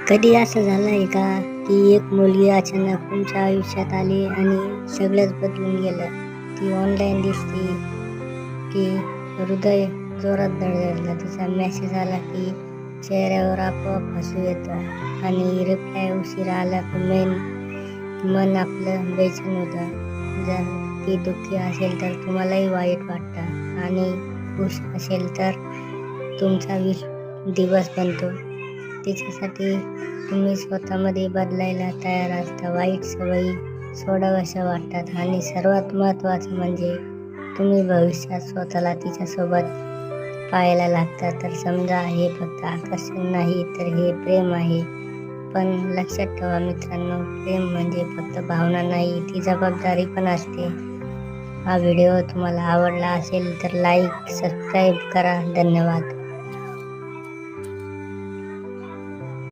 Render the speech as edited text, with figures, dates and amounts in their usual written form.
कधी असं झालं आहे का की एक मुलगी अचानक तुमच्या आयुष्यात आली आणि सगळंच बदलून गेलं? ती ऑनलाईन दिसली की हृदय जोरात धडधडलं, तिचा मेसेज आला की चेहऱ्यावर आपोआप हसू येतं आणि रिप्लाय उशिरा आला की मन आपलं बेचैन होतं. जर ती दुःखी असेल तर तुम्हालाही वाईट वाटतं आणि खुश असेल तर तुमचा दिवस बनतो. तिच्यासाठी तुम्ही स्वतःमध्ये बदलायला तयार असता, वाईट सवयी सोडाव्याशा वाटतात आणि सर्वात महत्त्वाचं म्हणजे तुम्ही भविष्यात स्वतःला तिच्यासोबत पाहायला लागता. तर समजा हे फक्त आकर्षण नाही तर हे प्रेम आहे. पण लक्षात ठेवा मित्रांनो, प्रेम म्हणजे फक्त भावना नाही, ती जबाबदारी पण असते. हा व्हिडिओ तुम्हाला आवडला असेल तर लाईक, सबस्क्राईब करा. धन्यवाद.